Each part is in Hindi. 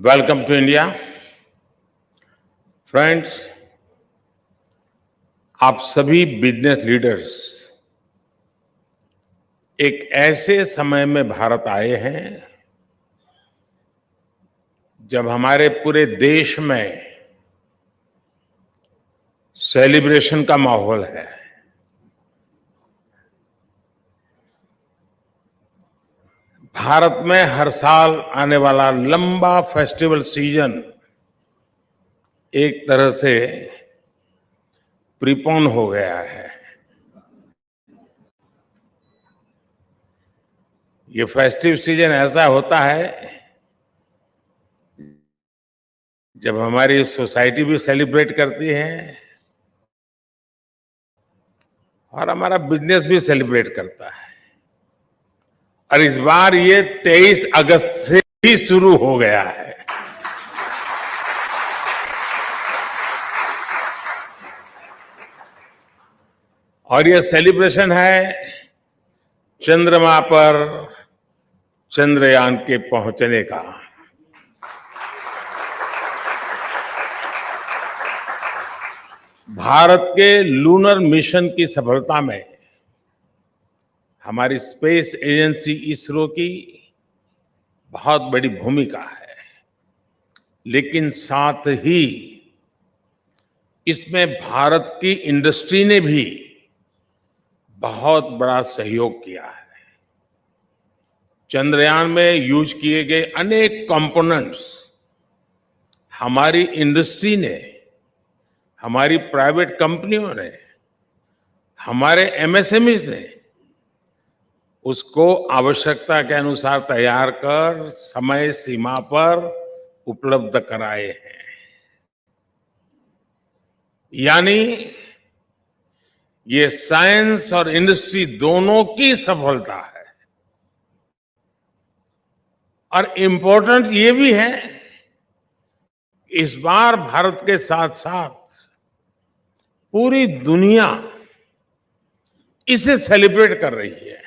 Welcome to India. फ्रेंड्स, आप सभी बिजनेस लीडर्स एक ऐसे समय में भारत आए हैं जब हमारे पूरे देश में सेलिब्रेशन का माहौल है। भारत में हर साल आने वाला लंबा फेस्टिवल सीजन एक तरह से प्रीपोन हो गया है। ये फेस्टिव सीजन ऐसा होता है जब हमारी सोसाइटी भी सेलिब्रेट करती है और हमारा बिजनेस भी सेलिब्रेट करता है। और इस बार ये 23 अगस्त से ही शुरू हो गया है। और ये सेलिब्रेशन है चंद्रमा पर चंद्रयान के पहुंचने का। भारत के लूनर मिशन की सफलता में हमारी स्पेस एजेंसी इसरो की बहुत बड़ी भूमिका है, लेकिन साथ ही इसमें भारत की इंडस्ट्री ने भी बहुत बड़ा सहयोग किया है। चंद्रयान में यूज किए गए अनेक कंपोनेंट्स हमारी इंडस्ट्री ने, हमारी प्राइवेट कंपनियों ने, हमारे एमएसएमईज ने उसको आवश्यकता के अनुसार तैयार कर समय सीमा पर उपलब्ध कराए हैं। यानी ये साइंस और इंडस्ट्री दोनों की सफलता है। और इम्पोर्टेंट ये भी है, इस बार भारत के साथ साथ पूरी दुनिया इसे सेलिब्रेट कर रही है।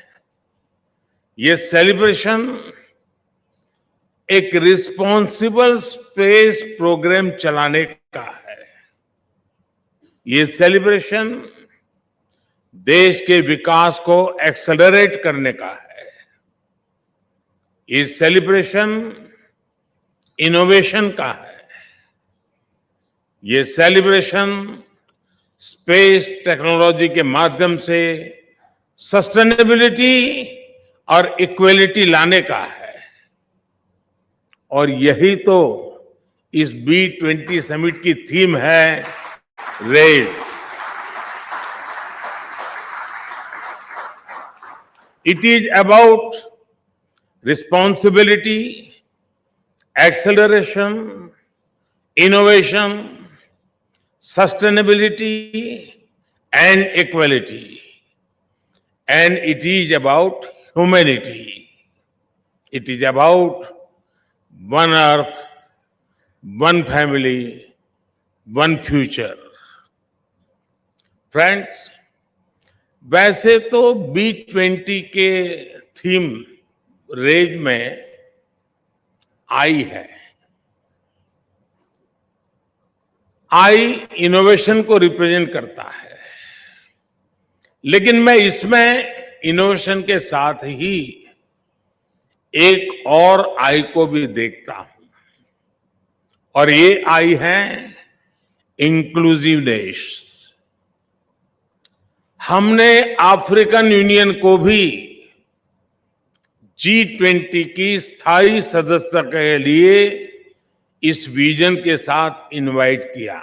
ये सेलिब्रेशन एक रिस्पॉन्सिबल स्पेस प्रोग्राम चलाने का है। ये सेलिब्रेशन देश के विकास को एक्सेलरेट करने का है। ये सेलिब्रेशन इनोवेशन का है। ये सेलिब्रेशन स्पेस टेक्नोलॉजी के माध्यम से सस्टेनेबिलिटी और इक्वलिटी लाने का है। और यही तो इस B20 समिट की थीम है, raise. It is about responsibility, acceleration, innovation, sustainability and equality, and it is about humanity. It is about one earth, one family, one future. Friends, वैसे तो B20 के थीम रेज में आई है। आई इनोवेशन को रिप्रेजेंट करता है, लेकिन मैं इसमें इनोवेशन के साथ ही एक और आई को भी देखता हूं, और ये आई है इंक्लूसिवनेस। हमने अफ्रीकन यूनियन को भी G20 की स्थायी सदस्यता के लिए इस विजन के साथ इनवाइट किया।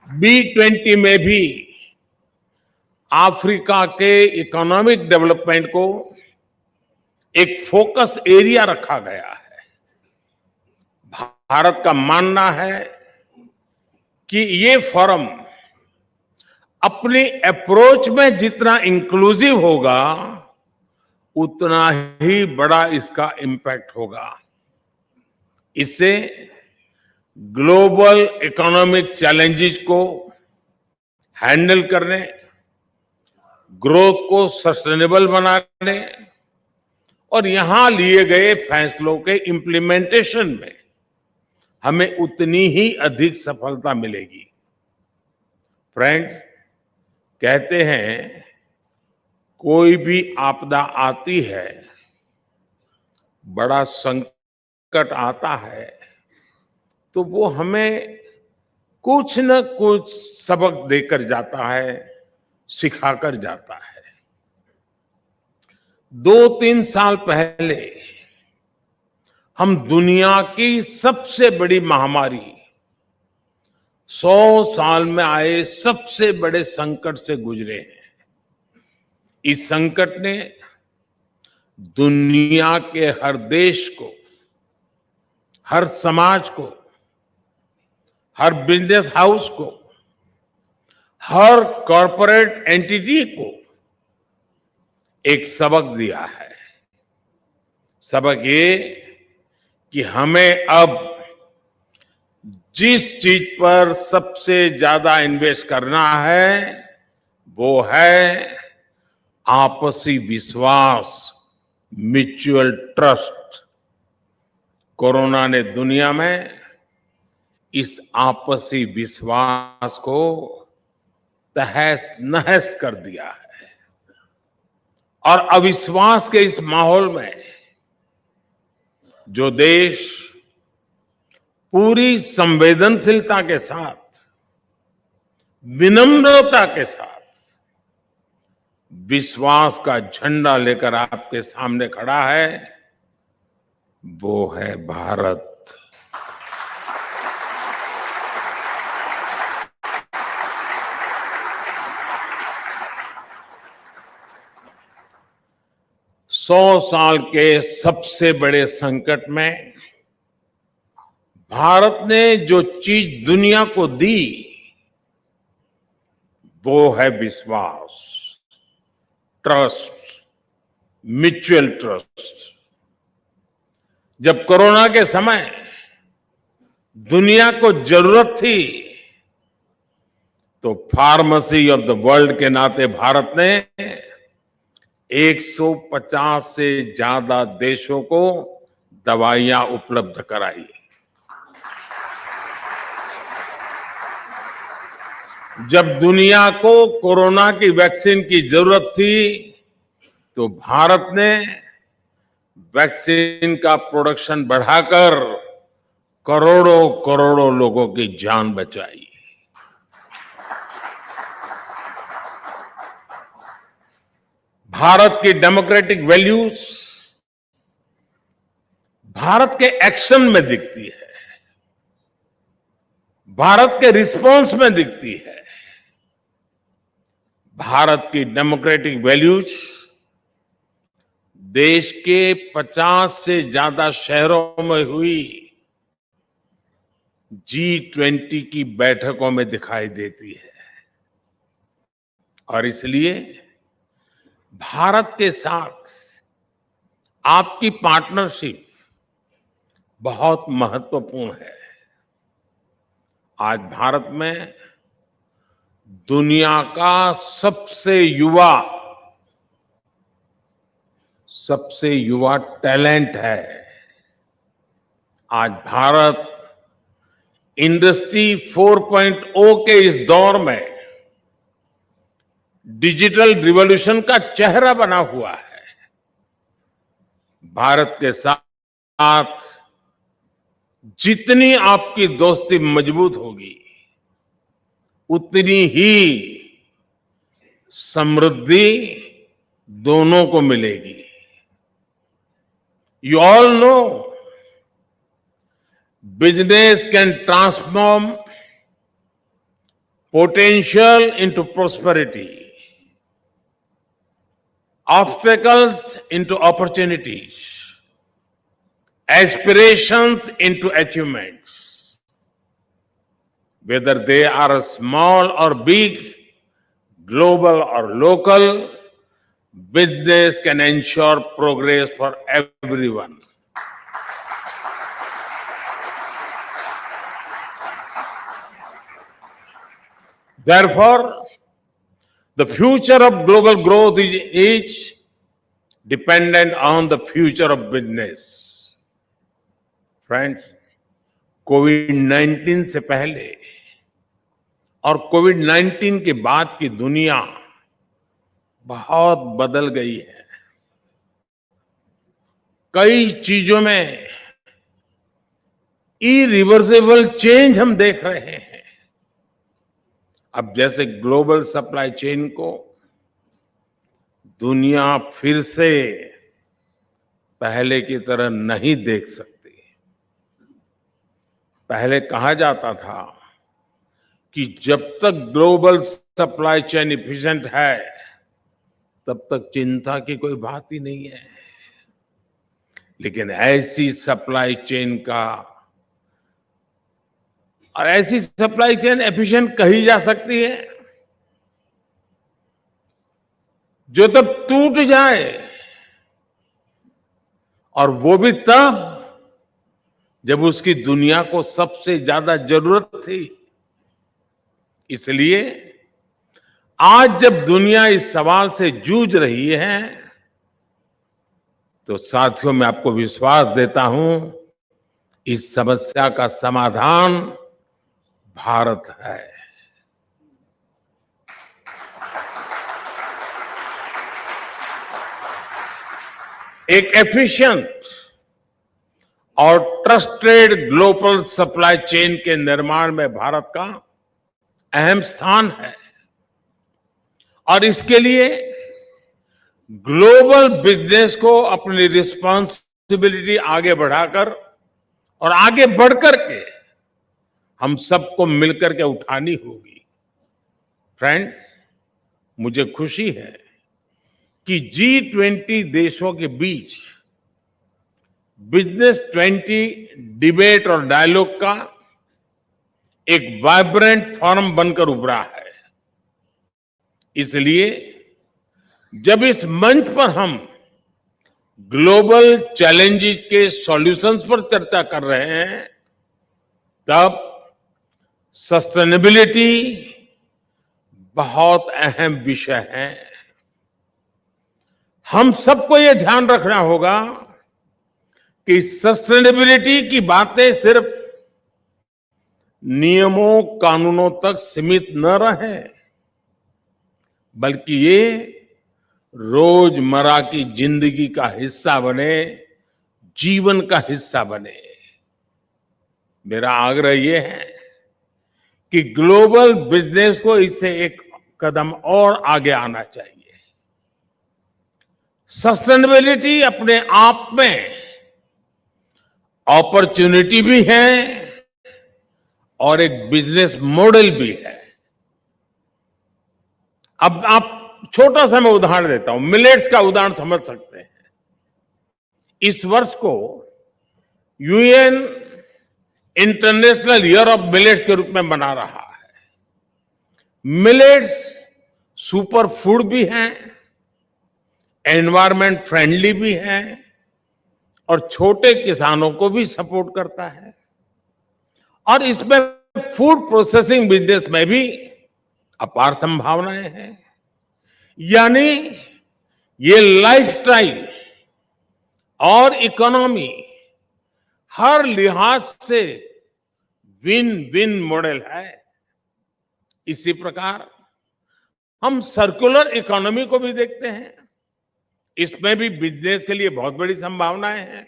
B20 में भी अफ्रीका के इकोनॉमिक डेवलपमेंट को एक फोकस एरिया रखा गया है। भारत का मानना है कि ये फोरम अपनी अप्रोच में जितना इंक्लूसिव होगा, उतना ही बड़ा इसका इम्पैक्ट होगा। इससे ग्लोबल इकोनॉमिक चैलेंजेस को हैंडल करने, ग्रोथ को सस्टेनेबल बनाने और यहां लिए गए फैसलों के इम्प्लीमेंटेशन में हमें उतनी ही अधिक सफलता मिलेगी। फ्रेंड्स, कहते हैं कोई भी आपदा आती है, बड़ा संकट आता है, तो वो हमें कुछ न कुछ सबक देकर जाता है, सिखाकर जाता है। 2-3 साल पहले हम दुनिया की सबसे बड़ी महामारी, 100 साल में आए सबसे बड़े संकट से गुजरे हैं। इस संकट ने दुनिया के हर देश को, हर समाज को, हर बिजनेस हाउस को, हर कॉरपोरेट एंटिटी को एक सबक दिया है। सबक ये कि हमें अब जिस चीज पर सबसे ज्यादा इन्वेस्ट करना है वो है आपसी विश्वास, म्यूचुअल ट्रस्ट। कोरोना ने दुनिया में इस आपसी विश्वास को तहस नहस कर दिया है और अविश्वास के इस माहौल में जो देश पूरी संवेदनशीलता के साथ, विनम्रता के साथ विश्वास का झंडा लेकर आपके सामने खड़ा है, वो है भारत। सौ साल के सबसे बड़े संकट में भारत ने जो चीज दुनिया को दी वो है विश्वास, ट्रस्ट, म्यूचुअल ट्रस्ट। जब कोरोना के समय दुनिया को जरूरत थी तो फार्मेसी ऑफ द वर्ल्ड के नाते भारत ने 150 से ज्यादा देशों को दवाइयां उपलब्ध कराई। जब दुनिया को कोरोना की वैक्सीन की जरूरत थी तो भारत ने वैक्सीन का प्रोडक्शन बढ़ाकर करोड़ों करोड़ों लोगों की जान बचाई। भारत की डेमोक्रेटिक वैल्यूज भारत के एक्शन में दिखती है, भारत के रिस्पॉन्स में दिखती है। भारत की डेमोक्रेटिक वैल्यूज देश के 50 से ज्यादा शहरों में हुई G20 की बैठकों में दिखाई देती है और इसलिए भारत के साथ आपकी पार्टनरशिप बहुत महत्वपूर्ण है। आज भारत में दुनिया का सबसे युवा टैलेंट है। आज भारत इंडस्ट्री 4.0 के इस दौर में डिजिटल रिवॉल्यूशन का चेहरा बना हुआ है। भारत के साथ जितनी आपकी दोस्ती मजबूत होगी उतनी ही समृद्धि दोनों को मिलेगी। You all know business can transform potential into prosperity, obstacles into opportunities, aspirations into achievements. Whether they are small or big, global or local, business can ensure progress for everyone. Therefore, The future of global growth is dependent on the future of business. Friends, कोविड-19 से पहले और कोविड-19 के बाद की दुनिया बहुत बदल गई है। कई चीजों में इरिवर्सिबल चेंज हम देख रहे हैं। अब जैसे ग्लोबल सप्लाई चेन को दुनिया फिर से पहले की तरह नहीं देख सकती। पहले कहा जाता था कि जब तक ग्लोबल सप्लाई चेन इफिशिएंट है तब तक चिंता की कोई बात ही नहीं है। लेकिन ऐसी सप्लाई चेन का और ऐसी सप्लाई चेन एफिशिएंट कही जा सकती है जो तब टूट जाए, और वो भी तब जब उसकी दुनिया को सबसे ज्यादा जरूरत थी। इसलिए आज जब दुनिया इस सवाल से जूझ रही है तो साथियों, मैं आपको विश्वास देता हूं, इस समस्या का समाधान भारत है। एक एफिशिएंट और ट्रस्टेड ग्लोबल सप्लाई चेन के निर्माण में भारत का अहम स्थान है, और इसके लिए ग्लोबल बिजनेस को अपनी रिस्पांसिबिलिटी आगे बढ़ाकर और आगे बढ़कर के हम सबको मिलकर के उठानी होगी। फ्रेंड्स, मुझे खुशी है कि G20 देशों के बीच बिजनेस 20 डिबेट और डायलॉग का एक वाइब्रेंट फॉरम बनकर उभरा है। इसलिए जब इस मंच पर हम ग्लोबल चैलेंजेस के सॉल्यूशंस पर चर्चा कर रहे हैं, तब सस्टेनेबिलिटी बहुत अहम विषय है। हम सबको ये ध्यान रखना होगा कि सस्टेनेबिलिटी की बातें सिर्फ नियमों कानूनों तक सीमित न रहे, बल्कि ये रोजमर्रा की जिंदगी का हिस्सा बने, जीवन का हिस्सा बने। मेरा आग्रह ये है कि ग्लोबल बिजनेस को इससे एक कदम और आगे आना चाहिए। सस्टेनेबिलिटी अपने आप में अपॉर्चुनिटी भी है और एक बिजनेस मॉडल भी है। अब आप छोटा सा मैं उदाहरण देता हूं, मिलेट्स का उदाहरण समझ सकते हैं। इस वर्ष को UN international year of millets के रूप में मना रहा है। मिलेट्स सुपर फूड भी है, एनवायरमेंट फ्रेंडली भी है और छोटे किसानों को भी सपोर्ट करता है, और इसमें फूड प्रोसेसिंग बिजनेस में भी अपार संभावनाएं हैं। यानी ये लाइफस्टाइल और इकोनॉमी हर लिहाज से विन विन मॉडल है। इसी प्रकार हम सर्कुलर इकोनॉमी को भी देखते हैं। इसमें भी बिजनेस के लिए बहुत बड़ी संभावनाएं हैं।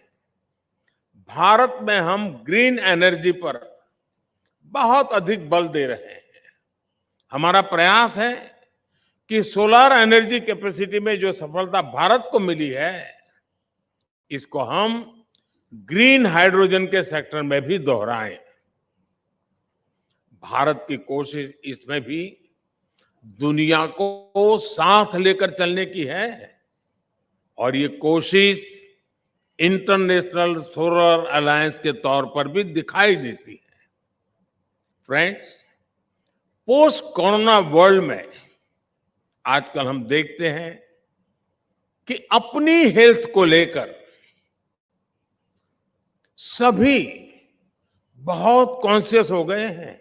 भारत में हम ग्रीन एनर्जी पर बहुत अधिक बल दे रहे हैं। हमारा प्रयास है कि सोलर एनर्जी कैपेसिटी में जो सफलता भारत को मिली है, इसको हम ग्रीन हाइड्रोजन के सेक्टर में भी दोहराएं। भारत की कोशिश इसमें भी दुनिया को साथ लेकर चलने की है, और ये कोशिश इंटरनेशनल सोलर अलायंस के तौर पर भी दिखाई देती है। फ्रेंड्स, पोस्ट कोरोना वर्ल्ड में आजकल हम देखते हैं कि अपनी हेल्थ को लेकर सभी बहुत कॉन्शियस हो गए हैं।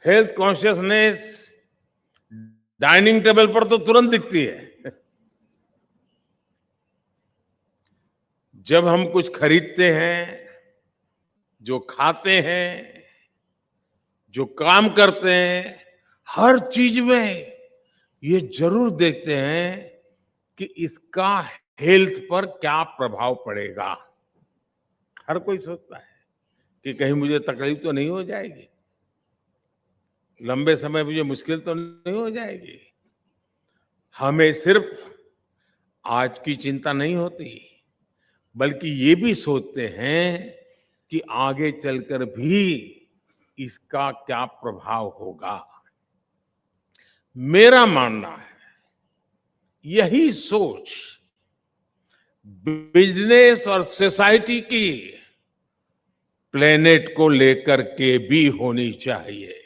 हेल्थ कॉन्शियसनेस डाइनिंग टेबल पर तो तुरंत दिखती है। जब हम कुछ खरीदते हैं, जो खाते हैं, जो काम करते हैं, हर चीज में ये जरूर देखते हैं कि इसका हेल्थ पर क्या प्रभाव पड़ेगा। हर कोई सोचता है कि कहीं मुझे तकलीफ तो नहीं हो जाएगी, लंबे समय मुझे मुश्किल तो नहीं हो जाएगी। हमें सिर्फ आज की चिंता नहीं होती, बल्कि ये भी सोचते हैं कि आगे चलकर भी इसका क्या प्रभाव होगा। मेरा मानना है यही सोच बिजनेस और सोसाइटी की प्लेनेट को लेकर के भी होनी चाहिए।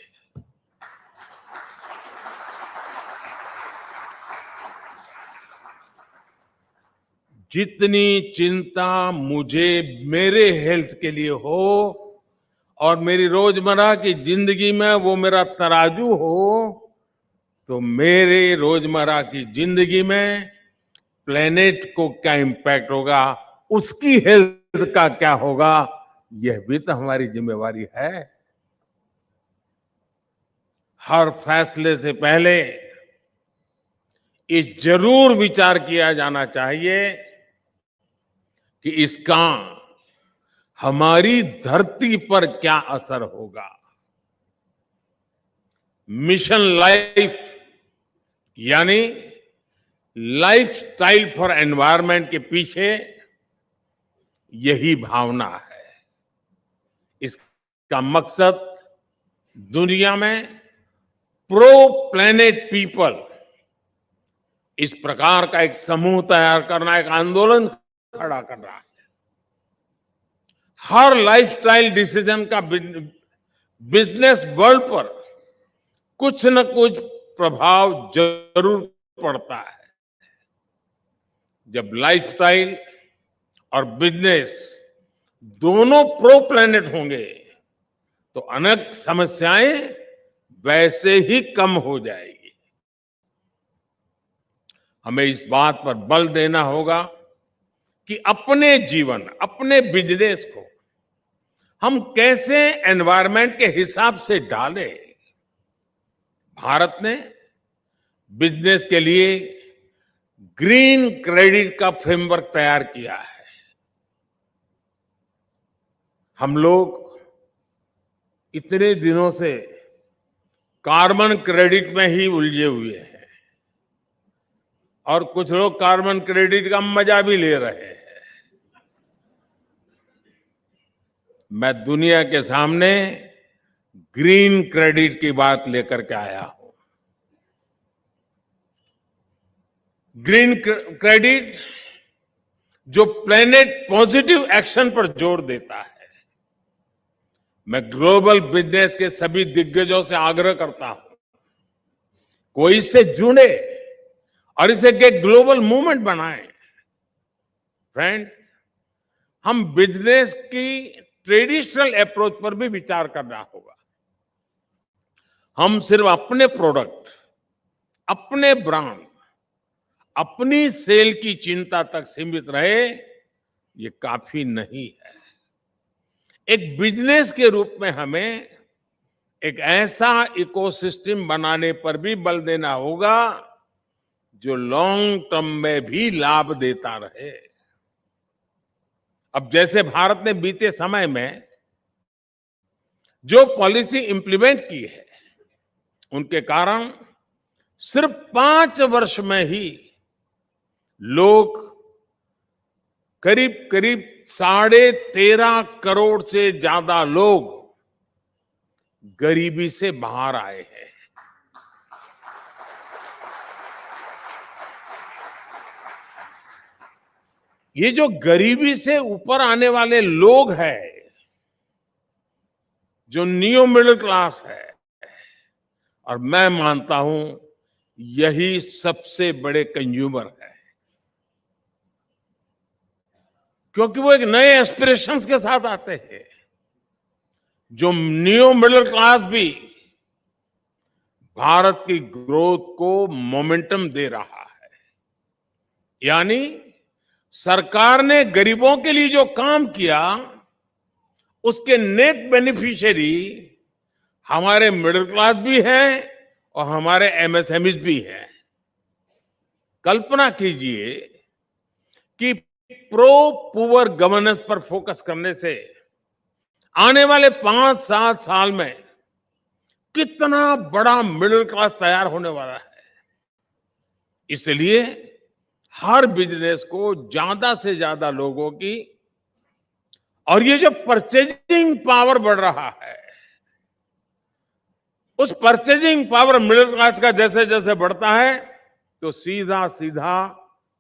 जितनी चिंता मुझे मेरे हेल्थ के लिए हो और मेरी रोजमर्रा की जिंदगी में वो मेरा तराजू हो, तो मेरे रोजमर्रा की जिंदगी में प्लेनेट को क्या इम्पैक्ट होगा, उसकी हेल्थ का क्या होगा, यह भी तो हमारी जिम्मेवारी है। हर फैसले से पहले ये जरूर विचार किया जाना चाहिए कि इसका हमारी धरती पर क्या असर होगा। मिशन लाइफ यानी लाइफस्टाइल फॉर एनवायरनमेंट के पीछे यही भावना है। इसका मकसद दुनिया में प्रो प्लेनेट पीपल, इस प्रकार का एक समूह तैयार करना, एक आंदोलन खड़ा करना है। हर लाइफस्टाइल डिसीजन का बिजनेस वर्ल्ड पर कुछ न कुछ प्रभाव जरूर पड़ता है। जब लाइफस्टाइल और बिजनेस दोनों प्रो प्लेनेट होंगे तो अनेक समस्याएं वैसे ही कम हो जाएगी। हमें इस बात पर बल देना होगा कि अपने जीवन, अपने बिजनेस को हम कैसे एनवायरनमेंट के हिसाब से डालें। भारत ने बिजनेस के लिए ग्रीन क्रेडिट का फ्रेमवर्क तैयार किया है। हम लोग इतने दिनों से कार्बन क्रेडिट में ही उलझे हुए हैं और कुछ लोग कार्बन क्रेडिट का मजा भी ले रहे हैं। मैं दुनिया के सामने ग्रीन क्रेडिट की बात लेकर के आया हूं। ग्रीन क्रेडिट जो प्लेनेट पॉजिटिव एक्शन पर जोर देता है। मैं ग्लोबल बिजनेस के सभी दिग्गजों से आग्रह करता हूं, कोई इससे जुड़े और इसे एक ग्लोबल मूवमेंट बनाएं। फ्रेंड्स, हम बिजनेस की ट्रेडिशनल अप्रोच पर भी विचार करना होगा। हम सिर्फ अपने प्रोडक्ट, अपने ब्रांड, अपनी सेल की चिंता तक सीमित रहे, ये काफी नहीं है। एक बिजनेस के रूप में हमें एक ऐसा इकोसिस्टम बनाने पर भी बल देना होगा जो लॉन्ग टर्म में भी लाभ देता रहे। अब जैसे भारत ने बीते समय में जो पॉलिसी इंप्लीमेंट की है, उनके कारण सिर्फ 5 वर्ष में ही लोग करीब करीब 13.5 करोड़ से ज्यादा लोग गरीबी से बाहर आए हैं। ये जो गरीबी से ऊपर आने वाले लोग हैं, जो नियो मिडिल क्लास है, और मैं मानता हूं यही सबसे बड़े कंज्यूमर है, क्योंकि वो एक नए एस्पिरेशंस के साथ आते हैं। जो नियो मिडिल क्लास भी भारत की ग्रोथ को मोमेंटम दे रहा है। यानी सरकार ने गरीबों के लिए जो काम किया, उसके नेट बेनिफिशियरी हमारे मिडिल क्लास भी हैं और हमारे एमएसएमईज भी हैं। कल्पना कीजिए कि प्रो पुअर गवर्नेंस पर फोकस करने से आने वाले 5-7 साल में कितना बड़ा मिडिल क्लास तैयार होने वाला है। इसलिए हर बिजनेस को ज्यादा से ज्यादा लोगों की, और ये जो परचेजिंग पावर बढ़ रहा है, उस परचेजिंग पावर मिडिल क्लास का जैसे जैसे बढ़ता है, तो सीधा सीधा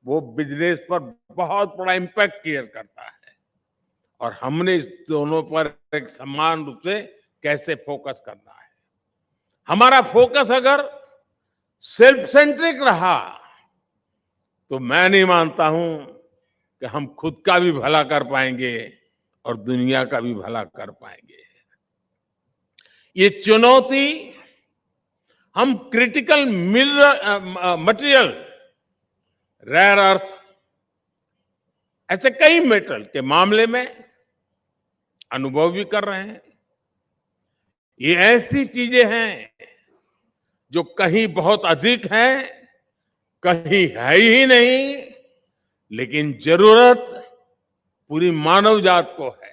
वो बिजनेस पर बहुत बड़ा इम्पैक्ट क्रिएट करता है। और हमने इस दोनों पर एक समान रूप से कैसे फोकस करना है। हमारा फोकस अगर सेल्फ सेंट्रिक रहा, तो मैं नहीं मानता हूं कि हम खुद का भी भला कर पाएंगे और दुनिया का भी भला कर पाएंगे। ये चुनौती हम क्रिटिकल मटेरियल, रेयर अर्थ, ऐसे कई मेटल के मामले में अनुभव भी कर रहे हैं। ये ऐसी चीजें हैं जो कहीं बहुत अधिक है, कहीं है ही नहीं, लेकिन जरूरत पूरी मानव जात को है।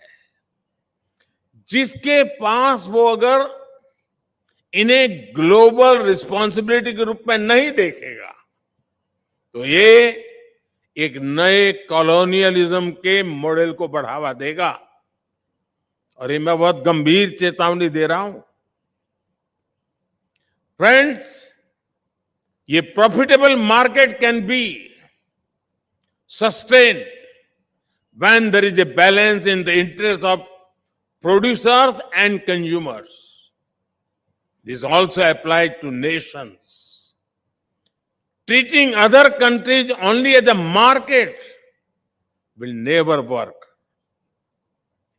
जिसके पास वो अगर इन्हें ग्लोबल रिस्पॉन्सिबिलिटी के रूप में नहीं देखेगा, तो ये एक नए कॉलोनियलिज्म के मॉडल को बढ़ावा देगा। और ये मैं बहुत गंभीर चेतावनी दे रहा हूं। फ्रेंड्स, ये profitable market can be sustained when there is a balance in the interest of producers and consumers. This also applies to nations. Treating other countries only as a market will never work.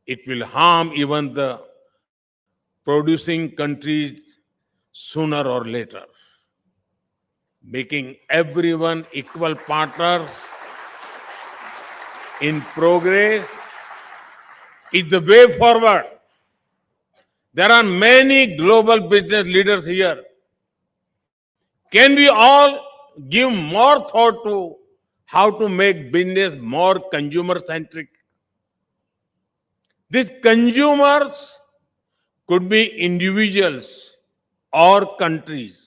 It will harm even the producing countries sooner or later. Making everyone equal partners in progress is the way forward. There are many global business leaders here. Can we all give more thought to how to make business more consumer-centric? These consumers could be individuals or countries.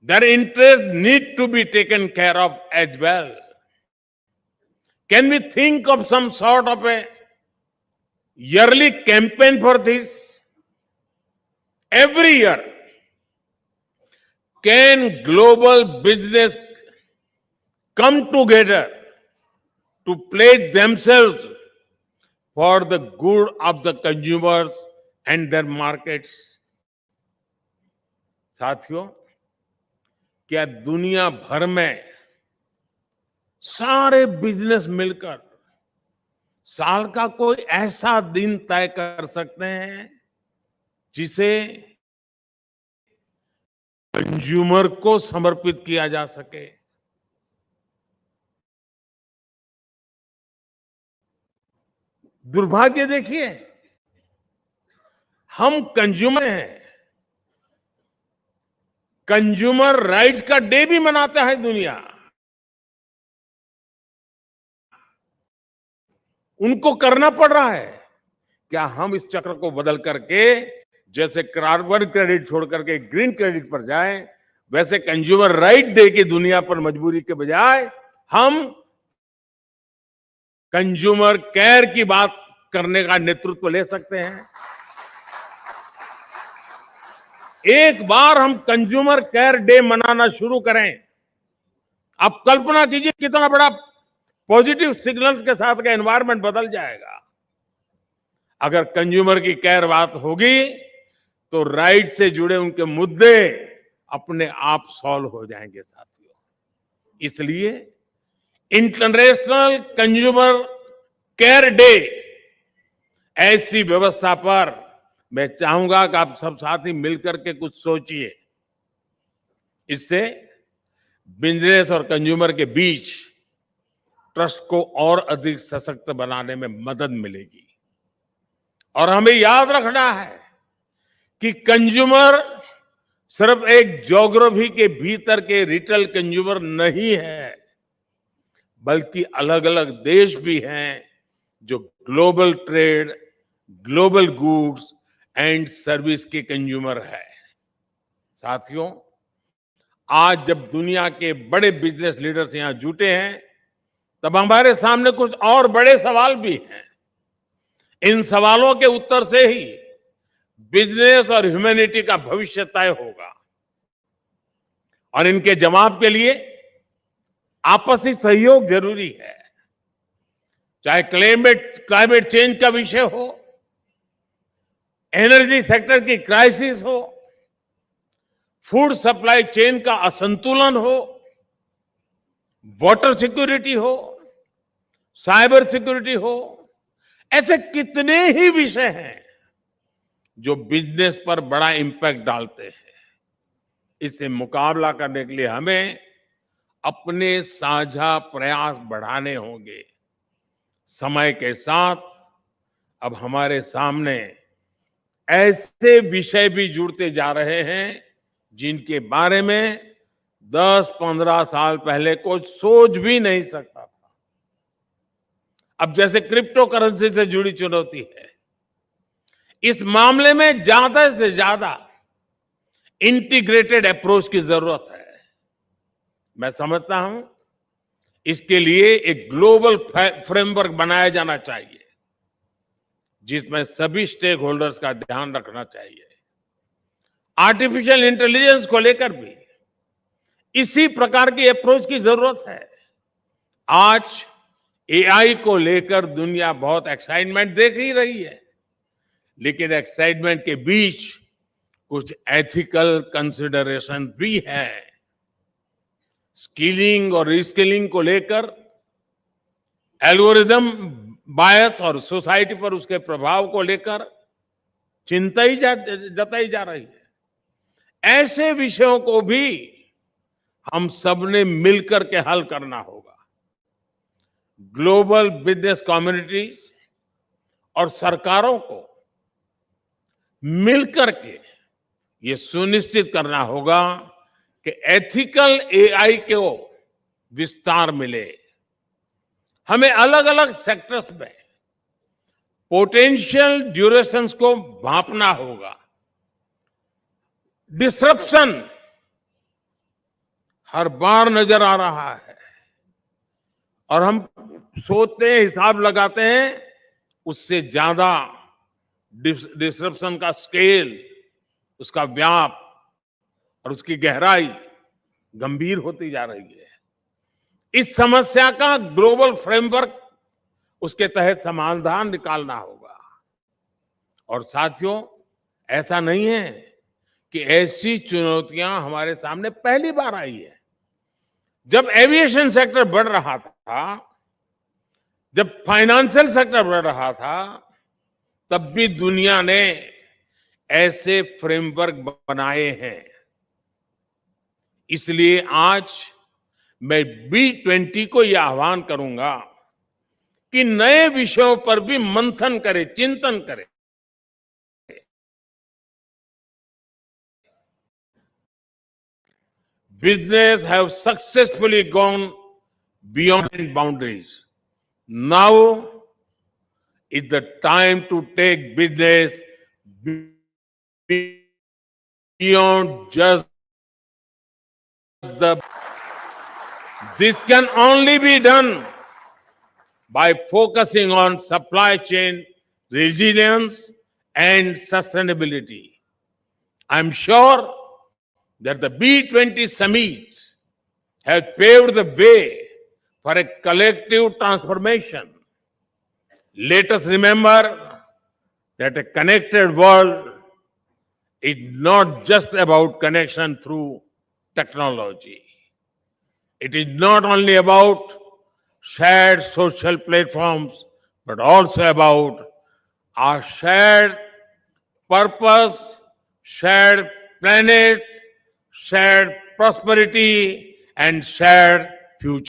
Their interests need to be taken care of as well. Can we think of some sort of a yearly campaign for this? Every year, can global business come together to pledge themselves for the good of the consumers and their markets? साथियों, क्या दुनिया भर में सारे बिजनेस मिलकर साल का कोई ऐसा दिन तय कर सकते हैं जिसे कंज्यूमर को समर्पित किया जा सके? दुर्भाग्य देखिए, हम कंज्यूमर हैं। कंज्यूमर राइट्स का डे भी मनाता है दुनिया। उनको करना पड़ रहा है। क्या हम इस चक्र को बदल करके, जैसे कार्बन क्रेडिट छोड़ करके ग्रीन क्रेडिट पर जाएं, वैसे कंज्यूमर राइट डे की दुनिया पर मजबूरी के बजाय हम कंज्यूमर केयर की बात करने का नेतृत्व ले सकते हैं? एक बार हम कंज्यूमर केयर डे मनाना शुरू करें, आप कल्पना कीजिए कितना बड़ा पॉजिटिव सिग्नल्स के साथ का एनवायरनमेंट बदल जाएगा। अगर कंज्यूमर की केयर बात होगी, तो राइट से जुड़े उनके मुद्दे अपने आप सॉल्व हो जाएंगे साथियों। इसलिए इंटरनेशनल कंज्यूमर केयर डे ऐसी व्यवस्था पर मैं चाहूंगा कि आप सब साथी मिलकर के कुछ सोचिए। इससे बिजनेस और कंज्यूमर के बीच ट्रस्ट को और अधिक सशक्त बनाने में मदद मिलेगी। और हमें याद रखना है कि कंज्यूमर सिर्फ एक ज्योग्राफी के भीतर के रिटेल कंज्यूमर नहीं है, बल्कि अलग अलग देश भी हैं जो global trade, global goods and service के कंज्यूमर है। साथियों, आज जब दुनिया के बड़े बिजनेस लीडर्स यहां जुटे हैं, तब हमारे सामने कुछ और बड़े सवाल भी हैं। इन सवालों के उत्तर से ही बिजनेस और ह्यूमैनिटी का भविष्य तय होगा। और इनके जवाब के लिए आपसी सहयोग जरूरी है। चाहे क्लाइमेट चेंज का विषय हो, एनर्जी सेक्टर की क्राइसिस हो, फूड सप्लाई चेन का असंतुलन हो, वाटर सिक्योरिटी हो, साइबर सिक्योरिटी हो, ऐसे कितने ही विषय हैं जो बिजनेस पर बड़ा इंपैक्ट डालते हैं। इससे मुकाबला करने के लिए हमें अपने साझा प्रयास बढ़ाने होंगे। समय के साथ अब हमारे सामने ऐसे विषय भी जुड़ते जा रहे हैं जिनके बारे में 10-15 साल पहले कोई सोच भी नहीं सकता था। अब जैसे क्रिप्टो करेंसी से जुड़ी चुनौती है, इस मामले में ज्यादा से ज्यादा इंटीग्रेटेड अप्रोच की जरूरत है। मैं समझता हूं इसके लिए एक ग्लोबल फ्रेमवर्क बनाया जाना चाहिए, जिसमें सभी स्टेक होल्डर्स का ध्यान रखना चाहिए। आर्टिफिशियल इंटेलिजेंस को लेकर भी इसी प्रकार की अप्रोच की जरूरत है। आज एआई को लेकर दुनिया बहुत एक्साइटमेंट देख ही रही है, लेकिन एक्साइटमेंट के बीच कुछ एथिकल कंसिडरेशन भी है। स्किलिंग और रीस्किलिंग को लेकर एल्गोरिदम बायस और सोसाइटी पर उसके प्रभाव को लेकर चिंता ही जताई जा रही है। ऐसे विषयों को भी हम सबने मिलकर के हल करना होगा। ग्लोबल बिजनेस कम्युनिटीज और सरकारों को मिलकर के ये सुनिश्चित करना होगा कि एथिकल एआई को विस्तार मिले। हमें अलग अलग सेक्टर्स में पोटेंशियल ड्यूरेशंस को भांपना होगा। डिसरप्शन हर बार नजर आ रहा है और हम सोचते हैं, हिसाब लगाते हैं, उससे ज्यादा डिसरप्शन का स्केल, उसका व्याप और उसकी गहराई गंभीर होती जा रही है। इस समस्या का ग्लोबल फ्रेमवर्क, उसके तहत समाधान निकालना होगा। और साथियों, ऐसा नहीं है कि ऐसी चुनौतियां हमारे सामने पहली बार आई है। जब एविएशन सेक्टर बढ़ रहा था, जब फाइनेंशियल सेक्टर बढ़ रहा था, तब भी दुनिया ने ऐसे फ्रेमवर्क बनाए हैं। इसलिए आज मैं B20 को यह आह्वान करूंगा कि नए विषयों पर भी मंथन करे, चिंतन करे। Business have successfully gone beyond boundaries. Now is the time to take business beyond just the. This can only be done by focusing on supply chain resilience and sustainability. I'm sure that the B20 summit has paved the way for a collective transformation. Let us remember that a connected world is not just about connection through technology. It is not only about shared social platforms, but also about our shared purpose, shared planet, shared prosperity and shared future.